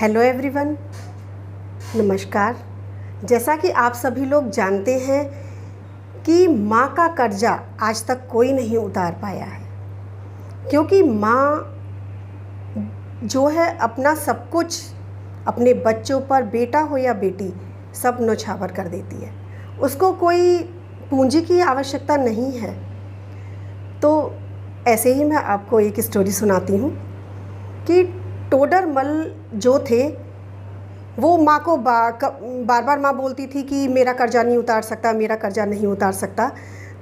Hello everyone, नमस्कार। जैसा कि आप सभी लोग जानते हैं कि माँ का कर्जा आज तक कोई नहीं उतार पाया है, क्योंकि माँ जो है अपना सब कुछ अपने बच्चों पर, बेटा हो या बेटी, सब न्यौछावर कर देती है। उसको कोई पूंजी की आवश्यकता नहीं है। तो ऐसे ही मैं आपको एक स्टोरी सुनाती हूँ कि टोडरमल जो थे वो माँ को बार बार माँ बोलती थी कि मेरा कर्जा नहीं उतार सकता, मेरा कर्जा नहीं उतार सकता।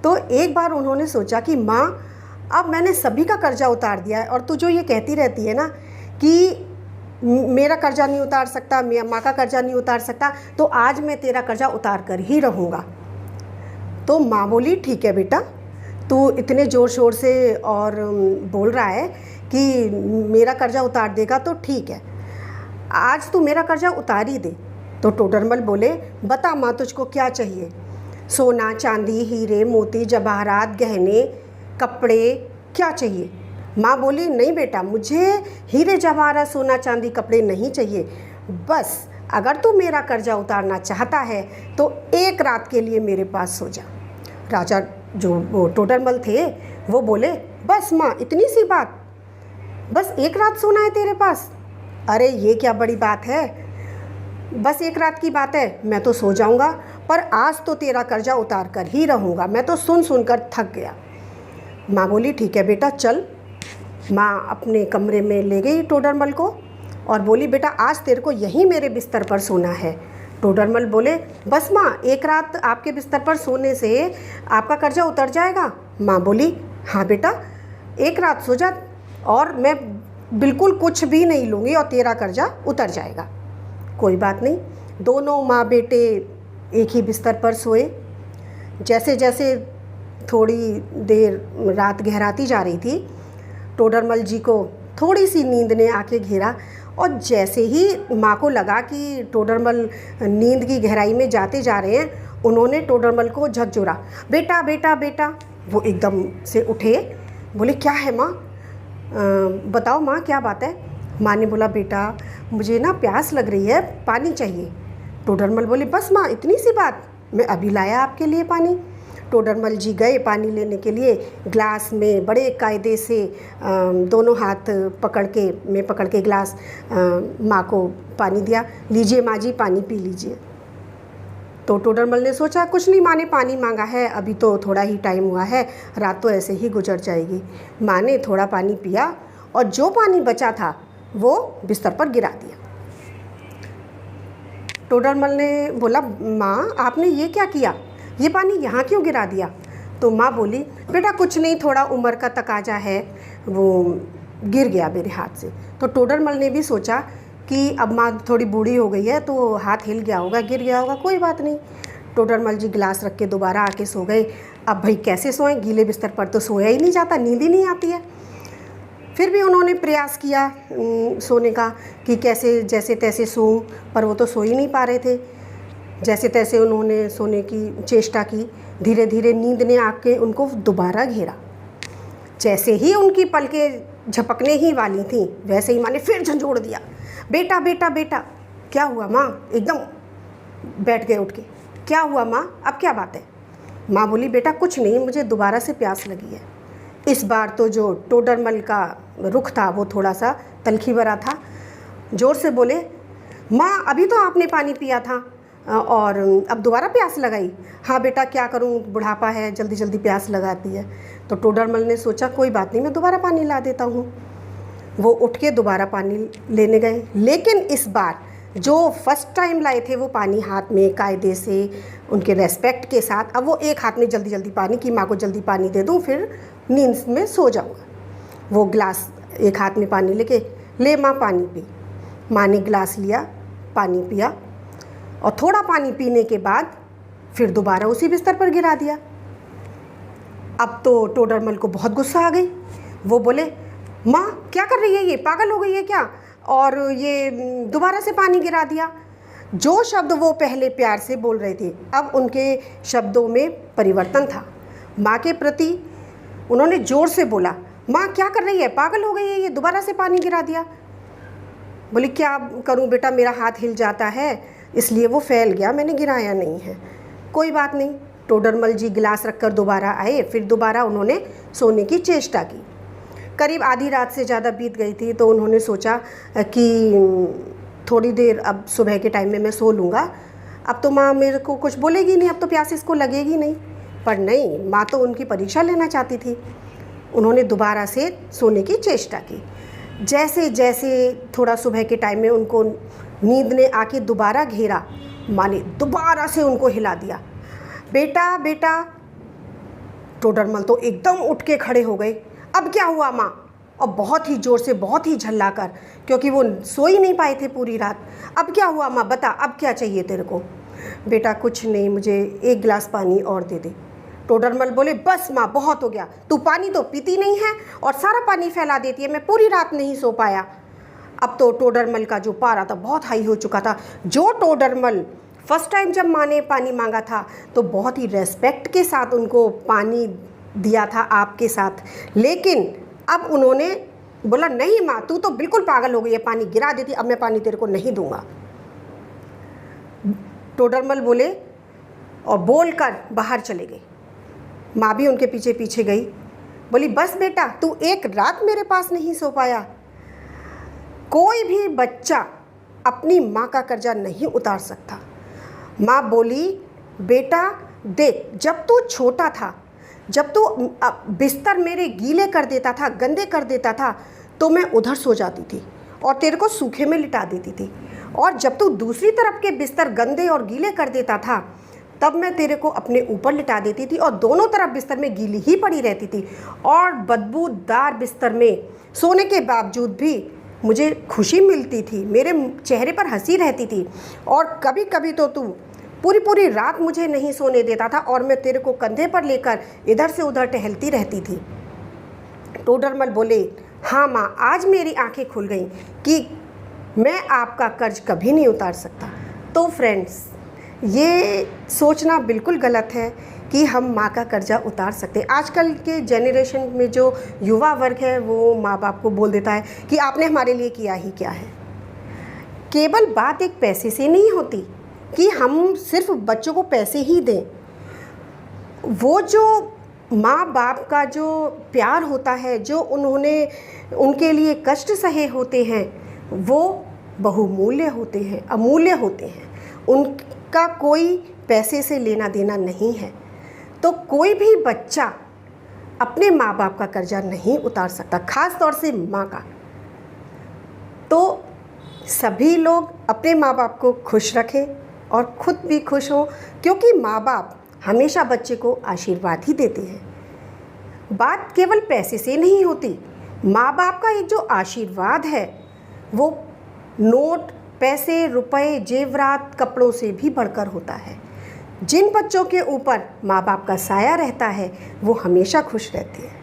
तो एक बार उन्होंने सोचा कि माँ, अब मैंने सभी का कर्जा उतार दिया है और तू जो ये कहती रहती है ना कि मेरा कर्जा नहीं उतार सकता, माँ का कर्जा नहीं उतार सकता, तो आज मैं तेरा कर्जा उतार कर ही रहूँगा। तो माँ बोली, ठीक है बेटा, तू इतने ज़ोर शोर से और बोल रहा है कि मेरा कर्जा उतार देगा तो ठीक है, आज तू मेरा कर्जा उतार ही दे। तो टोडरमल बोले, बता माँ, तुझको क्या चाहिए? सोना, चांदी, हीरे, मोती, जवाहरात, गहने, कपड़े, क्या चाहिए? माँ बोली, नहीं बेटा, मुझे हीरे जवाहरात, सोना, चांदी, कपड़े नहीं चाहिए। बस अगर तू मेरा कर्जा उतारना चाहता है तो एक रात के लिए मेरे पास सो जा। राजा जो वो टोडरमल थे वो बोले, बस माँ, इतनी सी बात, बस एक रात सोना है तेरे पास? अरे ये क्या बड़ी बात है, बस एक रात की बात है, मैं तो सो जाऊंगा, पर आज तो तेरा कर्जा उतार कर ही रहूँगा, मैं तो सुन कर थक गया। माँ बोली, ठीक है बेटा, चल। माँ अपने कमरे में ले गई टोडरमल को और बोली, बेटा आज तेरे को यहीं मेरे बिस्तर पर सोना है। टोडरमल बोले, बस माँ, एक रात आपके बिस्तर पर सोने से आपका कर्जा उतर जाएगा? माँ बोली, हाँ बेटा, एक रात सो जा और मैं बिल्कुल कुछ भी नहीं लूँगी और तेरा कर्जा उतर जाएगा। कोई बात नहीं। दोनों माँ बेटे एक ही बिस्तर पर सोए। जैसे जैसे थोड़ी देर रात गहराती जा रही थी, टोडरमल जी को थोड़ी सी नींद ने आके घेरा और जैसे ही माँ को लगा कि टोडरमल नींद की गहराई में जाते जा रहे हैं, उन्होंने टोडरमल को झकझोरा, बेटा बेटा बेटा। वो एकदम से उठे, बोले, क्या है माँ? बताओ माँ, क्या बात है? माँ ने बोला, बेटा मुझे ना प्यास लग रही है, पानी चाहिए। टोडरमल बोले, बस माँ, इतनी सी बात, मैं अभी लाया आपके लिए पानी। टोडरमल जी गए पानी लेने के लिए, ग्लास में बड़े कायदे से दोनों हाथ पकड़ के ग्लास माँ को पानी दिया। लीजिए माँ जी, पानी पी लीजिए। तो टोडरमल ने सोचा, कुछ नहीं, माँ ने पानी मांगा है, अभी तो थोड़ा ही टाइम हुआ है, रात तो ऐसे ही गुजर जाएगी। माँ ने थोड़ा पानी पिया और जो पानी बचा था वो बिस्तर पर गिरा दिया। टोडरमल ने बोला, माँ आपने ये क्या किया, ये पानी यहाँ क्यों गिरा दिया? तो माँ बोली, बेटा कुछ नहीं, थोड़ा उम्र का तकाजा है, वो गिर गया मेरे हाथ से। तो टोडरमल ने भी सोचा कि अब माँ थोड़ी बूढ़ी हो गई है तो हाथ हिल गया होगा, गिर गया होगा, कोई बात नहीं। टोडरमल जी गिलास रख के दोबारा आके सो गए। अब भाई कैसे सोएं, गीले बिस्तर पर तो सोया ही नहीं जाता, नींद ही नहीं आती है। फिर भी उन्होंने प्रयास किया सोने का कि कैसे जैसे तैसे सोऊं, पर वो तो सो ही नहीं पा रहे थे। जैसे तैसे उन्होंने सोने की चेष्टा की। धीरे धीरे नींद ने आके उनको दोबारा घेरा। जैसे ही उनकी पलकें झपकने ही वाली थीं, वैसे ही माँ ने फिर झंझोड़ दिया, बेटा बेटा बेटा। क्या हुआ माँ? एकदम बैठ गए उठ के। क्या हुआ माँ, अब क्या बात है? माँ बोली, बेटा कुछ नहीं, मुझे दोबारा से प्यास लगी है। इस बार तो जो टोडरमल का रुख था वो थोड़ा सा तलखी भरा था। ज़ोर से बोले, माँ अभी तो आपने पानी पिया था और अब दोबारा प्यास लगाई? हाँ बेटा, क्या करूँ, बुढ़ापा है, जल्दी जल्दी प्यास लगाती है। तो टोडरमल ने सोचा, कोई बात नहीं, मैं दोबारा पानी ला देता हूँ। वो उठ के दोबारा पानी लेने गए, लेकिन इस बार जो फर्स्ट टाइम लाए थे वो पानी हाथ में कायदे से, उनके रेस्पेक्ट के साथ, अब वो एक हाथ में जल्दी जल्दी पानी कि माँ को जल्दी पानी दे दूँ, फिर नींद में सो जाऊँगा। वो ग्लास एक हाथ में पानी लेके, ले माँ पानी पी। माँ ने गिलास लिया, पानी पिया और थोड़ा पानी पीने के बाद फिर दोबारा उसी बिस्तर पर गिरा दिया। अब तो टोडरमल को बहुत गुस्सा आ गई। वो बोले, माँ क्या कर रही है, ये पागल हो गई है क्या? और ये दोबारा से पानी गिरा दिया। जो शब्द वो पहले प्यार से बोल रहे थे, अब उनके शब्दों में परिवर्तन था। माँ के प्रति उन्होंने ज़ोर से बोला, माँ क्या कर रही है, पागल हो गई है, ये दोबारा से पानी गिरा दिया। बोली क्या करूं बेटा, मेरा हाथ हिल जाता है इसलिए वो फैल गया, मैंने गिराया नहीं है। कोई बात नहीं। टोडरमल जी गिलास रखकर दोबारा आए, फिर दोबारा उन्होंने सोने की चेष्टा की। करीब आधी रात से ज़्यादा बीत गई थी, तो उन्होंने सोचा कि थोड़ी देर अब सुबह के टाइम में मैं सो लूँगा, अब तो माँ मेरे को कुछ बोलेगी नहीं, अब तो प्यास इसको लगेगी नहीं। पर नहीं, माँ तो उनकी परीक्षा लेना चाहती थी। उन्होंने दोबारा से सोने की चेष्टा की। जैसे जैसे थोड़ा सुबह के टाइम में उनको नींद ने आके दोबारा घेरा, माँ ने दोबारा से उनको हिला दिया, बेटा बेटा। टोडरमल तो एकदम उठ के खड़े हो गए। अब क्या हुआ माँ? और बहुत ही ज़ोर से, बहुत ही झल्ला कर, क्योंकि वो सो ही नहीं पाए थे पूरी रात। अब क्या हुआ माँ, बता, अब क्या चाहिए तेरे को? बेटा कुछ नहीं, मुझे एक गिलास पानी और दे दे। टोडरमल बोले, बस माँ बहुत हो गया, तू पानी तो पीती नहीं है और सारा पानी फैला देती है, मैं पूरी रात नहीं सो पाया। अब तो टोडरमल का जो पारा था बहुत हाई हो चुका था। जो टोडरमल फर्स्ट टाइम जब माँ ने पानी मांगा था तो बहुत ही रेस्पेक्ट के साथ उनको पानी दिया था आपके साथ, लेकिन अब उन्होंने बोला, नहीं माँ तू तो बिल्कुल पागल हो गई है, पानी गिरा देती, अब मैं पानी तेरे को नहीं दूंगा। टोडरमल बोले और बोलकर बाहर चले गए। माँ भी उनके पीछे पीछे गई। बोली, बस बेटा, तू एक रात मेरे पास नहीं सो पाया। कोई भी बच्चा अपनी माँ का कर्जा नहीं उतार सकता। माँ बोली, बेटा देख, जब तू छोटा था, जब तू बिस्तर मेरे गीले कर देता था, गंदे कर देता था, तो मैं उधर सो जाती थी और तेरे को सूखे में लिटा देती थी। और जब तू दूसरी तरफ के बिस्तर गंदे और गीले कर देता था, तब मैं तेरे को अपने ऊपर लिटा देती थी और दोनों तरफ बिस्तर में गीली ही पड़ी रहती थी। और बदबूदार बिस्तर में सोने के बावजूद भी मुझे खुशी मिलती थी, मेरे चेहरे पर हंसी रहती थी। और कभी कभी तो तू पूरी पूरी रात मुझे नहीं सोने देता था और मैं तेरे को कंधे पर लेकर इधर से उधर टहलती रहती थी। टोडरमल बोले, हाँ माँ, आज मेरी आंखें खुल गईं कि मैं आपका कर्ज कभी नहीं उतार सकता। तो फ्रेंड्स, ये सोचना बिल्कुल गलत है कि हम माँ का कर्जा उतार सकते हैं। आजकल के जेनरेशन में जो युवा वर्ग है वो माँ बाप को बोल देता है कि आपने हमारे लिए किया ही क्या है। केवल बात एक पैसे से नहीं होती कि हम सिर्फ बच्चों को पैसे ही दें। वो जो माँ बाप का जो प्यार होता है, जो उन्होंने उनके लिए कष्ट सहे होते हैं, वो बहुमूल्य होते हैं, अमूल्य होते हैं। उनका कोई पैसे से लेना देना नहीं है। तो कोई भी बच्चा अपने माँ बाप का कर्जा नहीं उतार सकता, ख़ास तौर से माँ का। तो सभी लोग अपने माँ बाप को खुश रखें और ख़ुद भी खुश हो, क्योंकि माँ बाप हमेशा बच्चे को आशीर्वाद ही देते हैं। बात केवल पैसे से नहीं होती। माँ बाप का एक जो आशीर्वाद है वो नोट, पैसे, रुपए, जेवरात, कपड़ों से भी बढ़कर होता है। जिन बच्चों के ऊपर माँ बाप का साया रहता है वो हमेशा खुश रहते हैं।